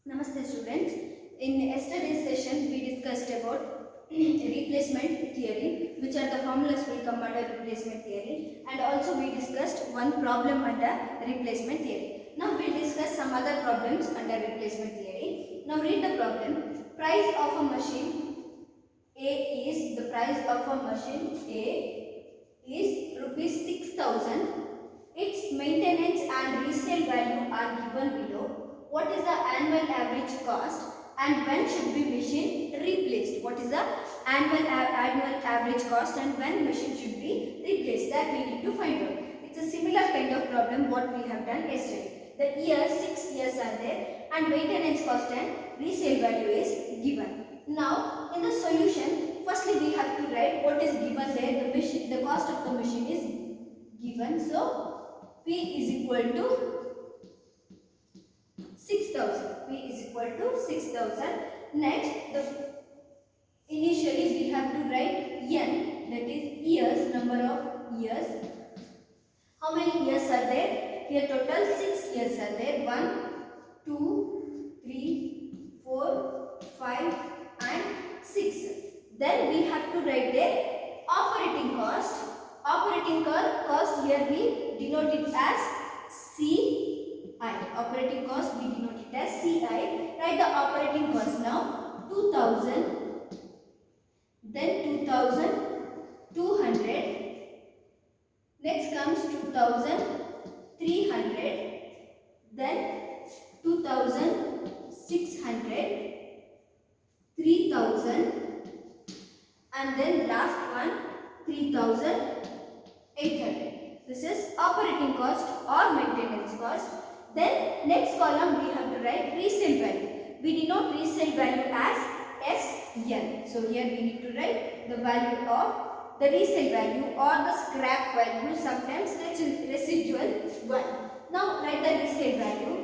Namaste students. In yesterday's session we discussed about replacement theory, which are the formulas will come under replacement theory, and also we discussed one problem under replacement theory. Now we will discuss some other problems under replacement theory. Now read the problem. Price of a machine A is the price of a machine A is rupees 6,000. Its maintenance and resale value are given below. What is the annual average cost and when should be machine replaced? What is the annual average cost and when machine should be replaced? That we need to find out. It's a similar kind of problem what we have done yesterday. The years, 6 years are there and maintenance cost and resale value is given. Now in the solution, firstly we have to write what is given there. The cost of the machine is given. So P is equal to 6,000. P is equal to 6,000. Next, initially we have to write N, that is years, number of years. How many years are there? Here total 6 years are there. 1, 2, 3, 4, 5 and 6. Then we have to write their operating cost. Operating cost here we denote it as CI. Operating cost we denote it as CI. Write the operating cost now. 2,000. Then 2,200. Next comes 2,300. Then 2,600. 3,000. And then last one 3,800. This is operating cost or maintenance cost. Then next column we have to write resale value. We denote resale value as SN. So here we need to write the value of the resale value or the scrap value, sometimes residual one. Now write the resale value.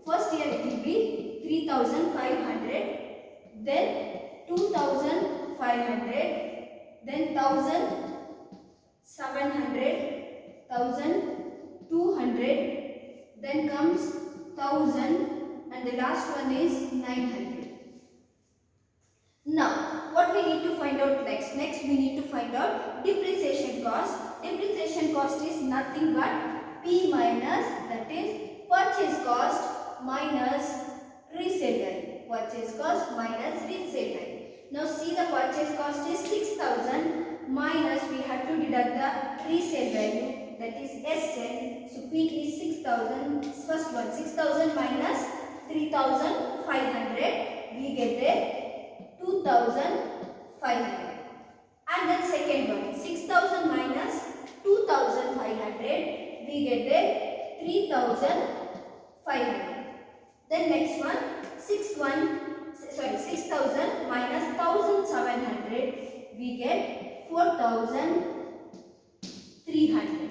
First here it will be 3,500, then 2,500, then 1,700, 1,200, then comes 1,000 and the last one is 900. Now what we need to find out next? Next we need to find out depreciation cost. Depreciation cost is nothing but P minus, that is purchase cost minus resale value. Purchase cost minus resale value. Now see, the purchase cost is 6,000 minus we have to deduct the resale value, that is SN. So P is 6,000. First one 6,000 minus 3,500, we get there 2,500. And then second one 6,000 minus 2,500, we get there 3,500. Then next one 6,000 minus 1,700, we get 4,300.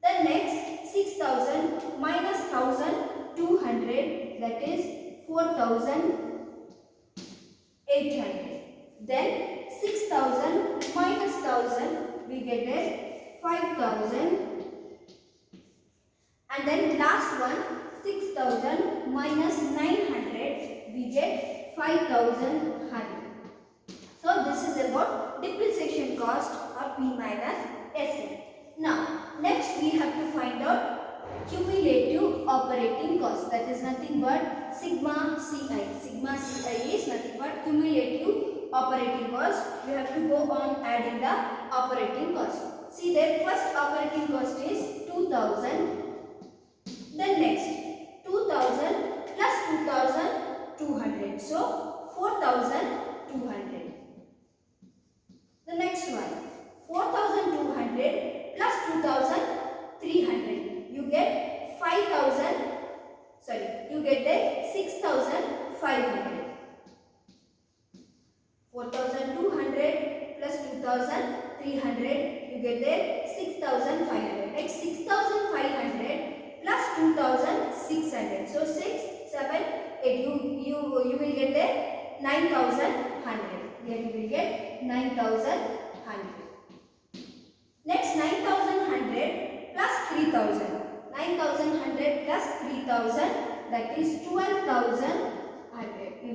Then next 6,000 minus 1,200, that is 4,800. Then 6,000 minus 1,000, we get there 5,000. And then last one 6,000 minus 900, we get 5,100. So this is about depreciation cost or P minus SN. Now next we have to find out cumulative operating cost, that is nothing but sigma CI. Sigma CI is nothing but cumulative operating cost. We have to go on adding the operating cost. See, their first operating cost is 2,000. Then next 2,000 plus 2,200. So 4,200. The next one 4,200 plus 2,300. You get 5,000. Sorry, you get there 6,500. 4,200 plus 2,300, you get there 6,500. Next 6,500 plus 2,600. So 6, 7, 8. You will get there 9,100. Here you will get 9,100. Next 9,100 plus 3,000. 9,100 plus 3,000, that is 12,000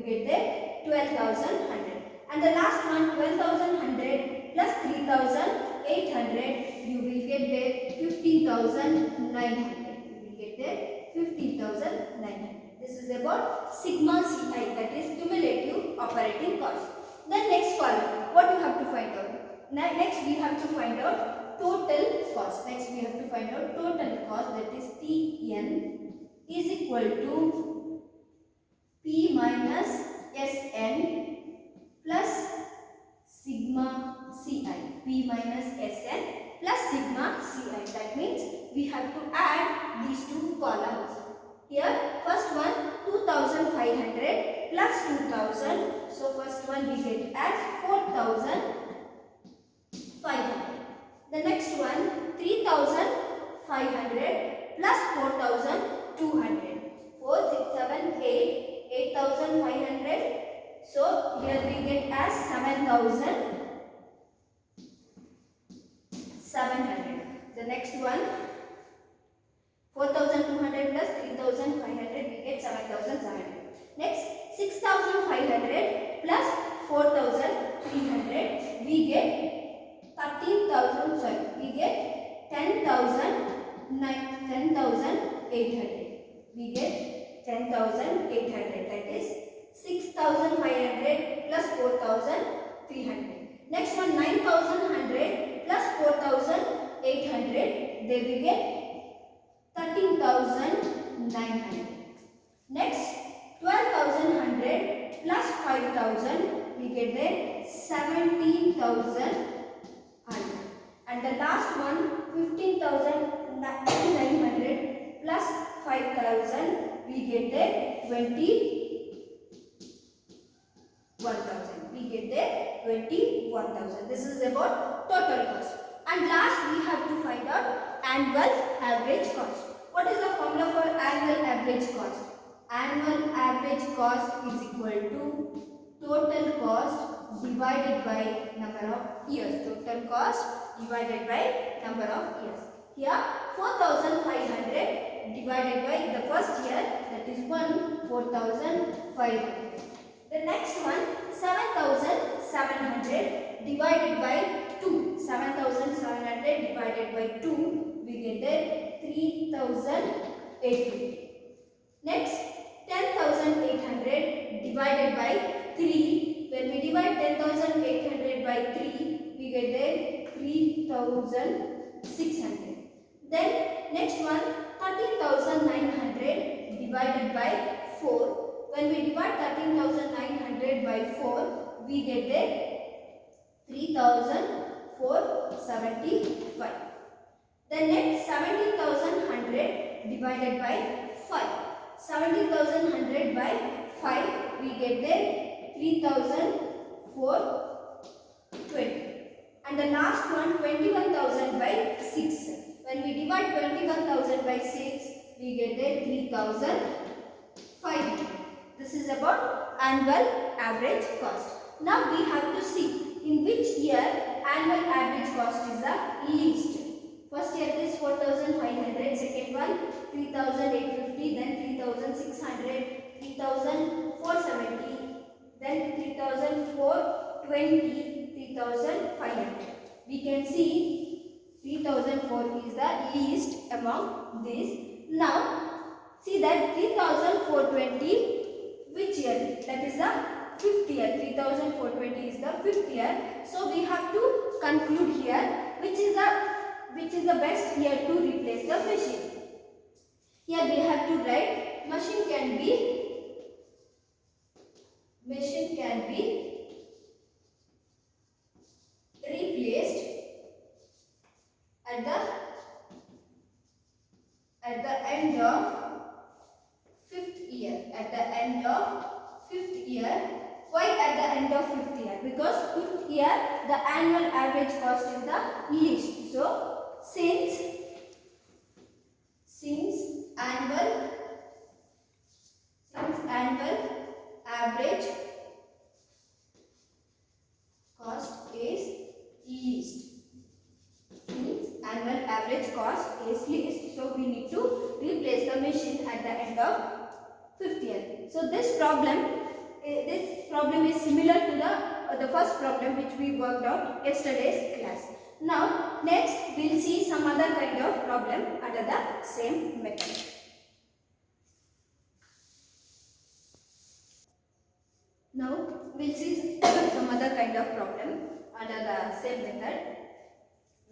get there 12,100. And the last one 12,100 plus 3,800, you will get there 15,900. You will get there 15,900. This is about sigma Ci, that is cumulative operating cost. Then next column, what you have to find out? Next we have to find out total cost. Next we have to find out total cost, that is Tn is equal to P minus Sn plus sigma Ci. P minus Sn plus sigma Ci. That means we have to add these two columns. Here first one 2,500 plus 2,000. So first one we get as 4,500. The next one 3,500 plus 4,200. 4, 6, 7, 8, 8,500. So here we get as 7,700. The next one 4,200 plus 3,500, we get 7,700. Next 6,500 plus 4,300, we get 13,000. Sorry, we get 10,800. We get 10,800. That is 6,500 plus 4,300. Next one 9,100 plus 4,800. There we get 13,900. Next 12,100 plus 5,000, we get there 17,100. And the last one 15,900 plus 5,000, we get there 21,000. We get there 21,000. This is about total cost. And last we have to find out annual average cost. What is the formula for annual average cost? Annual average cost is equal to total cost divided by number of years. Total cost divided by number of years. Here 4,500 divided by the first year, that is 4,500. The next one 7,700 divided by 2. 7,700 divided by 2, we get there 3,850. Next 10,800 divided by 3. When we divide 10,800 by 3, we get there 3,600. Then next one 13,900 divided by 4. When we divide 13,900 by 4, we get there 3,475. Then next 17,100 divided by 5. 17,100 by 5, we get there 3,420. And the last one 21,000 by 6. When we divide 21,000 by 6, we get there 3,500. This is about annual average cost. Now we have to see in which year annual average cost is the least. First year is 4,500, second one 3,850, then 3,600, 3,470, then 3,420, 3,500. We can see 3,004 is the least among these. Now see that 3,420 which year? That is the fifth year. 3,420 is the fifth year. So we have to conclude here which is the best year to replace the machine. Here we have to write machine can be replaced at the end of fifth year. At the end of fifth year. Why at the end of fifth year? Because fifth year the annual average cost is the least. So since annual average cost is least. Since annual average cost is least, so we need to replace the machine at the end of fifth year. So this problem this problem is similar to the first problem which we worked out yesterday's class. Now next we'll see some other kind of problem under the same method. Now we'll see some other kind of problem under the same method.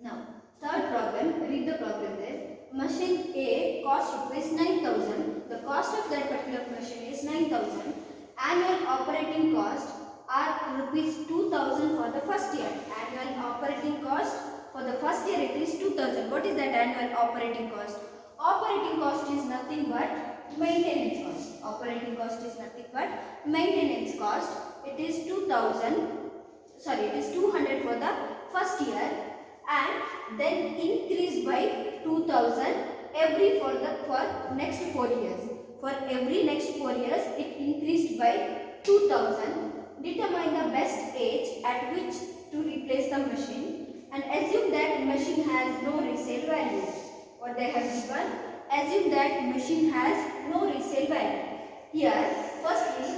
Now third problem, read the problem there. Machine A cost rupees 9,000. The cost of that particular machine is 9,000. Annual operating cost are rupees 2,000 for the first year. Annual operating cost for the first year it is 2,000. What is that annual operating cost? Operating cost is nothing but maintenance cost. Operating cost is nothing but maintenance cost. It is 2,000. Sorry, it is 200 for the first year, and then increase by 2,000 every for next 4 years. For every next 4 years, it increased by 2,000. Determine the best age at which to replace the machine, and assume that machine has no resale value. What they have given? Assume that machine has no resale value. Here, firstly,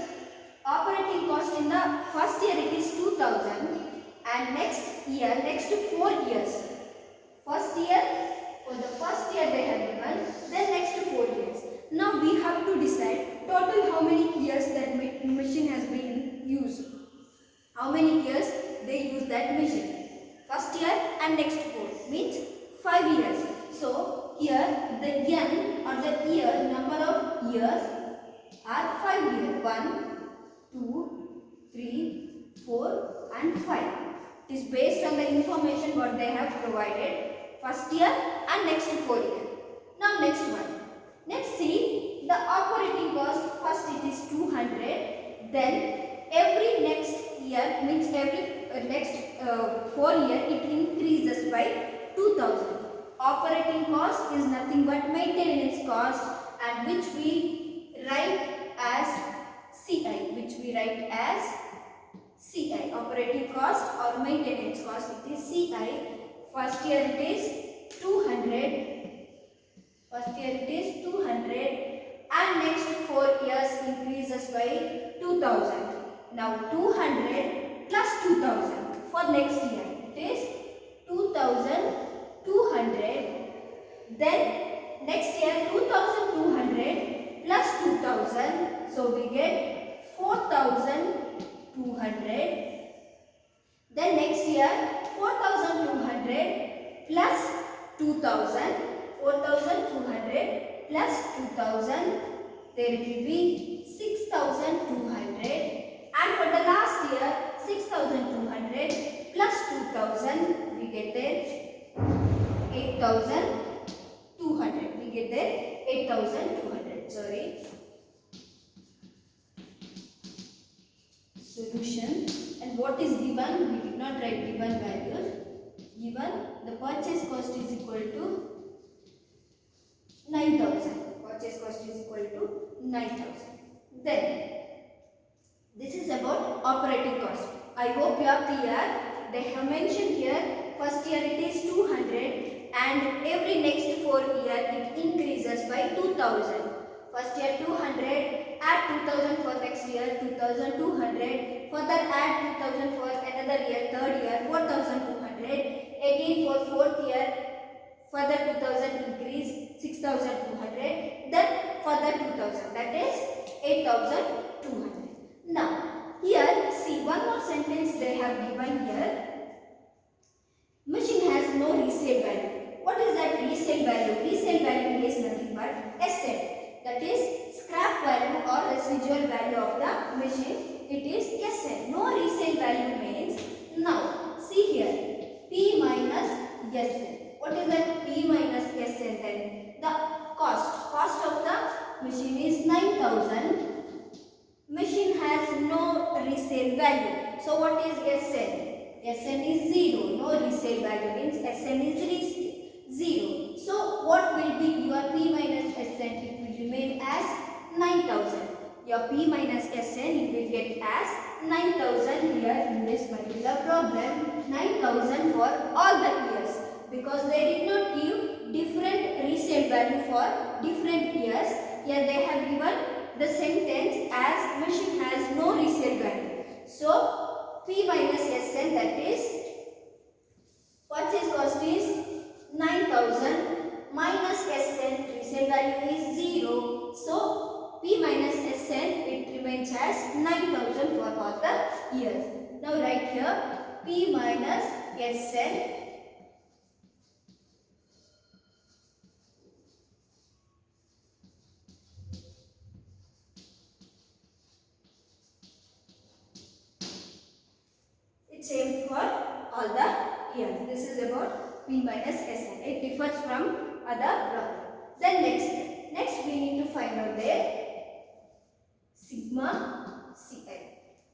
operating cost in the first year it is 2,000, and next year, next 4 years. First year, for the first year they have given, then next 4 years. Now we have to decide total how many years that machine has been used. How many years they use that machine? First year and next 4 means 5 years. So here the n or the year number of years are 5 years. 1, 2, 3, 4 and 5. It is based on the information what they have provided. First year and next 4 years. Now next one. Next see the operating cost. First it is 200. Then every next year means every next 4 year it increases by 2,000. Operating cost is nothing but maintenance cost, and which we write as CI. Which we write as CI. Operating cost or maintenance cost, it is CI. First year it is 200. First year it is 200, and next 4 years increases by 2,000. Now 200 plus 2,000 for next year. It is 2,200. Then next year 2,200 plus 2,000. So we get 4,200. Then next year 4,200 plus 2,000. 4,200 plus 2,000. There it will be 6,200. And for the last year 6,200 plus 2,000, we get there 8,200. We get there 8,200. Sorry. Solution. And what is given? We did not write given values. Given the purchase cost is equal to 9,000. Purchase cost is equal to 9,000. Then this is about operating cost. I hope you are clear. They have mentioned here first year it is 200, and every next 4 year it increases by 2,000. First year 200, add 2,000 for next year 2,200, further add 2,000 for another year, third year 4,200, again for fourth year further 2,000 increase 6,200, then further 2,000, that is 8,200. Now here see one more sentence they have given here. Machine has no resale value. What is that resale value? Resale value is nothing but asset, that is scrap value or residual value of the machine. It is asset. No resale value means, now see here P minus SN. What is that P minus SN then? The cost of the machine is 9,000. Machine has no resale value. So what is SN? SN is 0. No resale value means SN is 0. So what will be your P minus SN? It will remain as 9,000. Your P minus SN you will get as 9,000 here in this particular problem. 9,000 for all the years, because they did not give different resale value for different years. Here they have given the sentence as machine has no resale P minus Sn, that is purchase cost is 9,000 minus Sn, resale value is 0. So P minus Sn, it remains as 9,000 for all the years. Now write here P minus Sn same for all the years. This is about P minus Sn. It differs from other problem. Then next we need to find out their sigma Ci.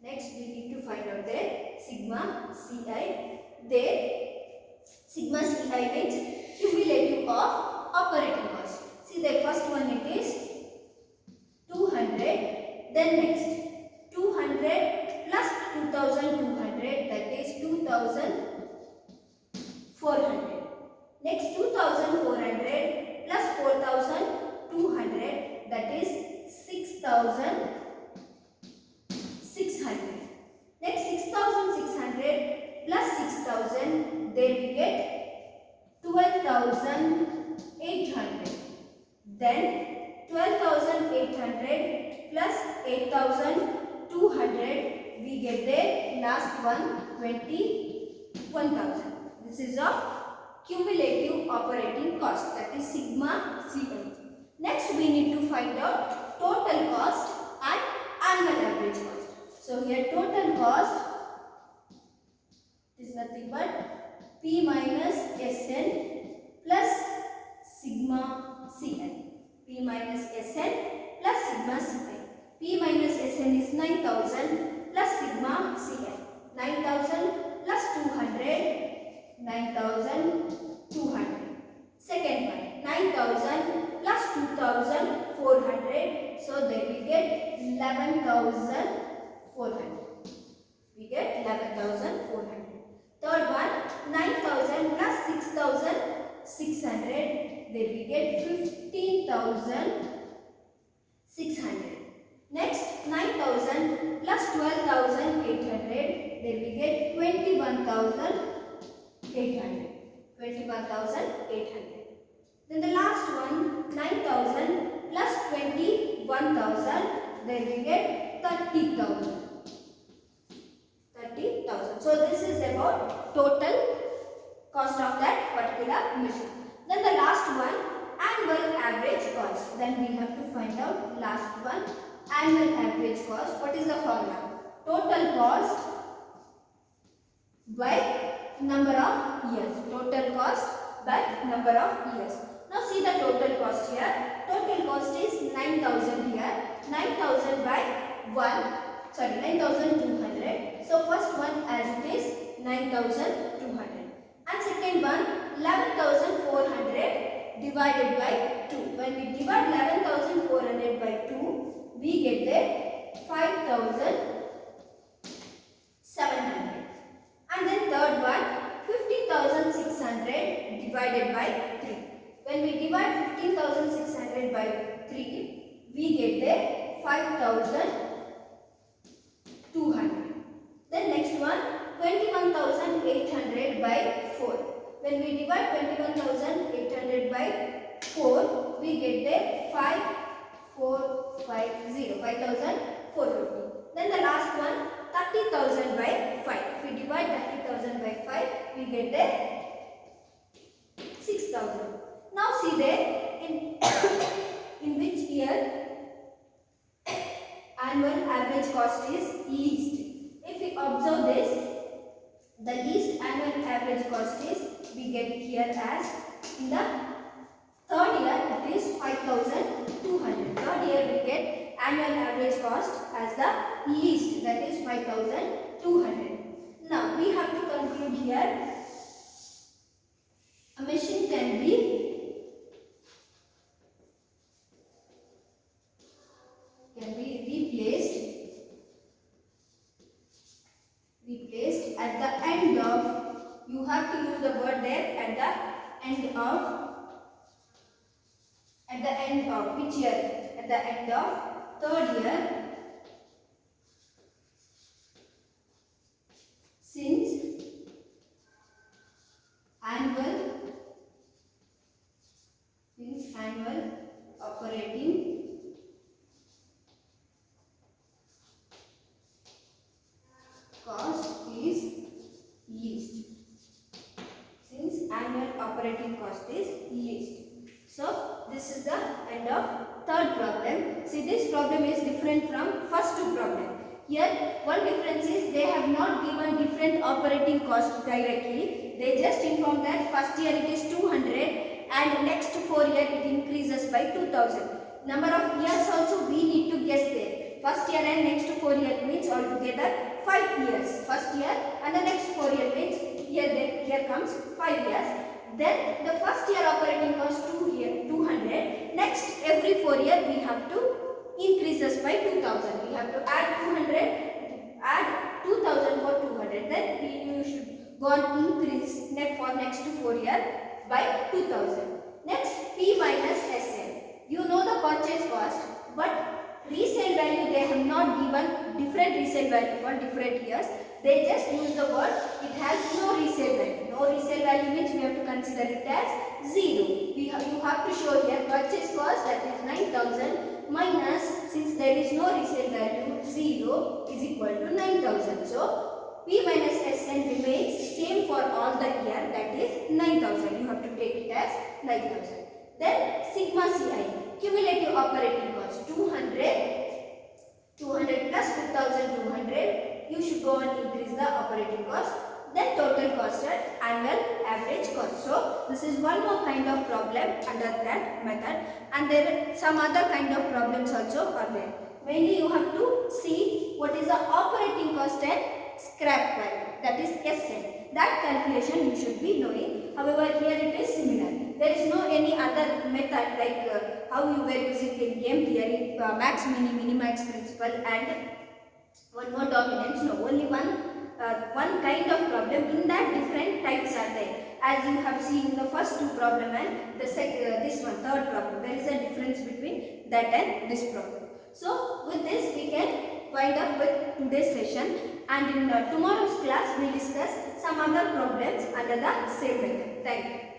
Next we need to find out their sigma Ci. Their sigma Ci means cumulative of operating cost. See, the first one it is 200. Then next 200 plus 2200, that is 2400. Next 2400 plus 4200, that is 6600. Next 6600 plus 6000, there we get 12,800. Then 12,800 plus 8,200, we get the last one 21,000. This is of cumulative operating cost, that is sigma Ci. Next we need to find out total cost and annual average cost. So here total cost is nothing but P minus Sn plus sigma Ci. P minus Sn plus sigma Ci. P minus Sn is 9,000 plus sigma Ci. 9,000 plus 200, 9,200. Second one, 9,000 plus 2,400. So then we get 11,400. We get 11,400. Third one, 9,000 plus 6,600. Then we get 15,600. Next 9,000 plus 12,800. Then we get 21,800. 21,800. Then the last one 9,000 plus 21,000. Then we get 30,000. 30,000. So this is about total cost of that particular machine. Then the last one, annual average cost. Then we have to find out last one, annual average cost. What is the formula? Total cost by number of years. Total cost by number of years. Now see the total cost here. Total cost is 9,000 here. 9,000 by 9,200. So first one as it is 9,200. And second one 11,400 divided by 2. When we divide 11,400 by 2, we get the 5,700. And then third one 15,600 divided by 3. When we divide 15,600 by 3, we get the 5,200. Then next one 21,800 by 4. When we divide 21,800 by 4, we get the 5,450. Then the last one 30,000 by 5. If we divide 30,000 by 5, we get the 6,000. Now see there in which year annual average cost is least. If we observe this, the least annual average cost is, we get here as in the third year it is 5,200. Third year we get annual average cost as the least, that is 5,200. Now we have to conclude here. A machine can be replaced at the end of, you have to use the word there, at the end of which year? At the end of third year cost is least. Since annual operating cost is least. So this is the end of third problem. See, this problem is different from first two problem. Here one difference is they have not given different operating cost directly. They just inform that first year it is 200 and next 4 year it increases by 2000. Number of years also we need to guess there. First year and next 4 year means altogether 5 years. First year and the next 4 year means here comes 5 years. Then the first year operating cost 200. Next every 4 year we have to increases by 2000. We have to add 200, add 2000 for 200. Then you should go on increase net for next 4 year by 2000. Next P minus SL. You know the purchase cost, but resale value they have not given different resale value for different years. They just use the word it has no resale value. No resale value means we have to consider it as 0. You have to show here purchase cost, that is 9000, minus, since there is no resale value, 0 is equal to 9000. So P minus SN remains same for all the year, that is 9000. You have to take it as 9000. Then sigma CI, cumulative operating cost 200 plus 2200. You should go and increase the operating cost. Then total cost at annual average cost. So this is one more kind of problem under that method, and there are some other kind of problems also are there. Mainly you have to see what is the operating cost and scrap value, that is SN. That calculation you should be knowing. However, here it is similar. There is no any other method like how you were using in game theory, max mini, minimax principle, and one more dominance. No, only one kind of problem. In that different types are there. As you have seen in the first two problem and the this one third problem, there is a difference between that and this problem. So with this we can wind up with today's session, and in tomorrow's class we will discuss some other problems under the same method. Thank you.